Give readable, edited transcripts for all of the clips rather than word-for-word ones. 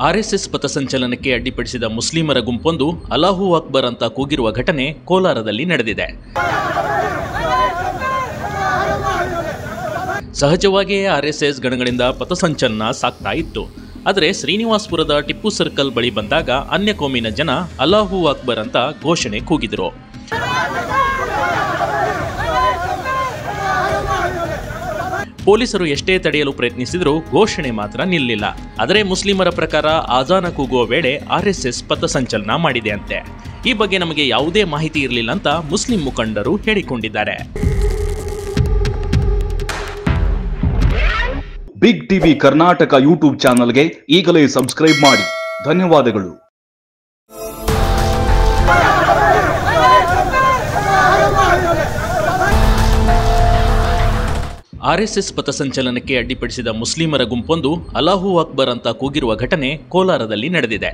RSS ಪಥಸಂಚಲನಕ್ಕೆ ಅಡ್ಡಿಪಡಿಸಿದ ಮುಸ್ಲಿಮರ ಗುಂಪೊಂದು ಅಲ್ಲಾಹು ಅಕ್ಬರ್ ಅಂತ ಕೂಗಿರುವ ಘಟನೆ ಕೋಲಾರದಲ್ಲಿ ನಡೆದಿದೆ. ಸಹಜವಾಗಿಯೇ ಆರ್ಎಸ್ಎಸ್ ಗಣಗಳಿಂದ ಪಥಸಂಚಲನ ಸಾಗ್ತಾ ಇತ್ತು. ಆದರೆ ಶ್ರೀನಿವಾಸಪುರದ ಟಿಪ್ಪು ಸರ್ಕಲ್ ಬಳಿ ಬಂದಾಗ ಅನ್ಯ ಕೋಮಿನ ಜನ ಅಲ್ಲಾಹು ಅಕ್ಬರ್ ಅಂತ ಘೋಷಣೆ ಕೂಗಿದ್ರು. ಪೊಲೀಸರು ಎಷ್ಟೇ ತಡೆಯಲು ಪ್ರಯತ್ನಿಸಿದರೂ ಘೋಷಣೆ ಮಾತ್ರ ನಿಲ್ಲಿಲ್ಲ. ಆದರೆ ಮುಸ್ಲಿಮರ ಪ್ರಕಾರ ಆಜಾನ ಕೂಗುವ ವೇಳೆ ಆರ್ಎಸ್ಎಸ್ ಪಥಸಂಚಲನ ಮಾಡಿದೆ ಅಂತೆ. ಈ ಬಗ್ಗೆ ನಮಗೆ ಯಾವುದೇ ಮಾಹಿತಿ ಇರಲಿಲ್ಲ ಅಂತ ಮುಸ್ಲಿಂ ಮುಖಂಡರು ಹೇಳಿಕೊಂಡಿದ್ದಾರೆ. ಬಿಗ್ ಟಿವಿ ಕರ್ನಾಟಕ ಯೂಟ್ಯೂಬ್ ಚಾನಲ್ಗೆ ಈಗಲೇ ಸಬ್ಸ್ಕ್ರೈಬ್ ಮಾಡಿ. ಧನ್ಯವಾದಗಳು. ಆರ್ಎಸ್ಎಸ್ ಪಥಸಂಚಲನಕ್ಕೆ ಅಡ್ಡಿಪಡಿಸಿದ ಮುಸ್ಲಿಮರ ಗುಂಪೊಂದು ಅಲ್ಲಾಹು ಅಕ್ಬರ್ ಅಂತ ಕೂಗಿರುವ ಘಟನೆ ಕೋಲಾರದಲ್ಲಿ ನಡೆದಿದೆ.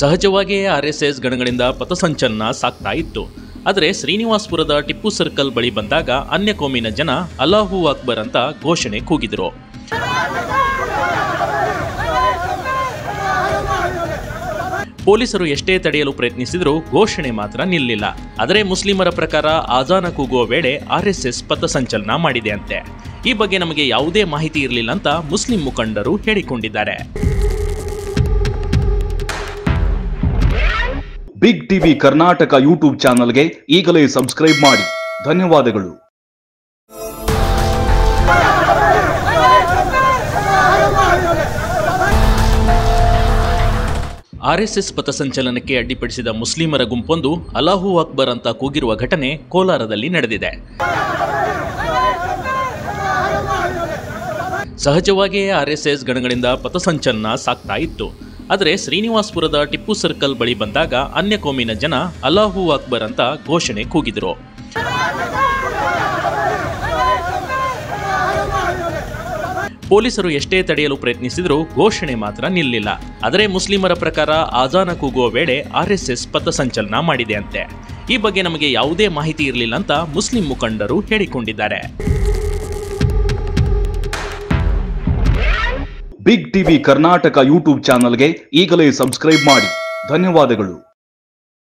ಸಹಜವಾಗಿಯೇ ಆರ್ಎಸ್ಎಸ್ ಗಣಗಳಿಂದ ಪಥಸಂಚಲನ ಸಾಗ್ತಾ ಇತ್ತು. ಆದರೆ ಶ್ರೀನಿವಾಸಪುರದ ಟಿಪ್ಪು ಸರ್ಕಲ್ ಬಳಿ ಬಂದಾಗ ಅನ್ಯ ಕೋಮಿನ ಜನ ಅಲ್ಲಾಹು ಅಕ್ಬರ್ ಅಂತ ಘೋಷಣೆ ಕೂಗಿದ್ರು. ಪೊಲೀಸರು ಎಷ್ಟೇ ತಡೆಯಲು ಪ್ರಯತ್ನಿಸಿದರೂ ಘೋಷಣೆ ಮಾತ್ರ ನಿಲ್ಲಿಲ್ಲ. ಆದರೆ ಮುಸ್ಲಿಮರ ಪ್ರಕಾರ ಆಜಾನ ಕೂಗುವ ವೇಳೆ ಆರ್ಎಸ್ಎಸ್ ಪಥಸಂಚಲನ ಮಾಡಿದೆ ಅಂತೆ. ಈ ಬಗ್ಗೆ ನಮಗೆ ಯಾವುದೇ ಮಾಹಿತಿ ಇರಲಿಲ್ಲ ಅಂತ ಮುಸ್ಲಿಂ ಮುಖಂಡರು ಹೇಳಿಕೊಂಡಿದ್ದಾರೆ. ಬಿಗ್ ಟಿವಿ ಕರ್ನಾಟಕ ಯೂಟ್ಯೂಬ್ ಚಾನಲ್ಗೆ ಈಗಲೇ ಸಬ್ಸ್ಕ್ರೈಬ್ ಮಾಡಿ. ಧನ್ಯವಾದಗಳು. ಆರ್ಎಸ್ಎಸ್ ಪಥಸಂಚಲನಕ್ಕೆ ಅಡ್ಡಿಪಡಿಸಿದ ಮುಸ್ಲಿಮರ ಗುಂಪೊಂದು ಅಲ್ಲಾಹು ಅಕ್ಬರ್ ಅಂತ ಕೂಗಿರುವ ಘಟನೆ ಕೋಲಾರದಲ್ಲಿ ನಡೆದಿದೆ. ಸಹಜವಾಗಿಯೇ ಆರ್ಎಸ್ಎಸ್ ಗಣಗಳಿಂದ ಪಥಸಂಚಲನ ಸಾಗ್ತಾ ಇತ್ತು. ಆದರೆ ಶ್ರೀನಿವಾಸಪುರದ ಟಿಪ್ಪು ಸರ್ಕಲ್ ಬಳಿ ಬಂದಾಗ ಅನ್ಯ ಕೋಮಿನ ಜನ ಅಲ್ಲಾಹು ಅಕ್ಬರ್ ಅಂತ ಘೋಷಣೆ ಕೂಗಿದ್ರು. ಪೊಲೀಸರು ಎಷ್ಟೇ ತಡೆಯಲು ಪ್ರಯತ್ನಿಸಿದರೂ ಘೋಷಣೆ ಮಾತ್ರ ನಿಲ್ಲಿಲ್ಲ. ಆದರೆ ಮುಸ್ಲಿಮರ ಪ್ರಕಾರ ಆಜಾನ ಕೂಗುವ ವೇಳೆ ಆರ್ಎಸ್ಎಸ್ ಪಥಸಂಚಲನ ಮಾಡಿದೆ ಅಂತೆ. ಈ ಬಗ್ಗೆ ನಮಗೆ ಯಾವುದೇ ಮಾಹಿತಿ ಇರಲಿಲ್ಲ ಅಂತ ಮುಸ್ಲಿಂ ಮುಖಂಡರು ಹೇಳಿಕೊಂಡಿದ್ದಾರೆ. ಬಿಗ್ ಟಿವಿ ಕರ್ನಾಟಕ ಯೂಟ್ಯೂಬ್ ಚಾನಲ್ಗೆ ಈಗಲೇ ಸಬ್ಸ್ಕ್ರೈಬ್ ಮಾಡಿ. ಧನ್ಯವಾದಗಳು.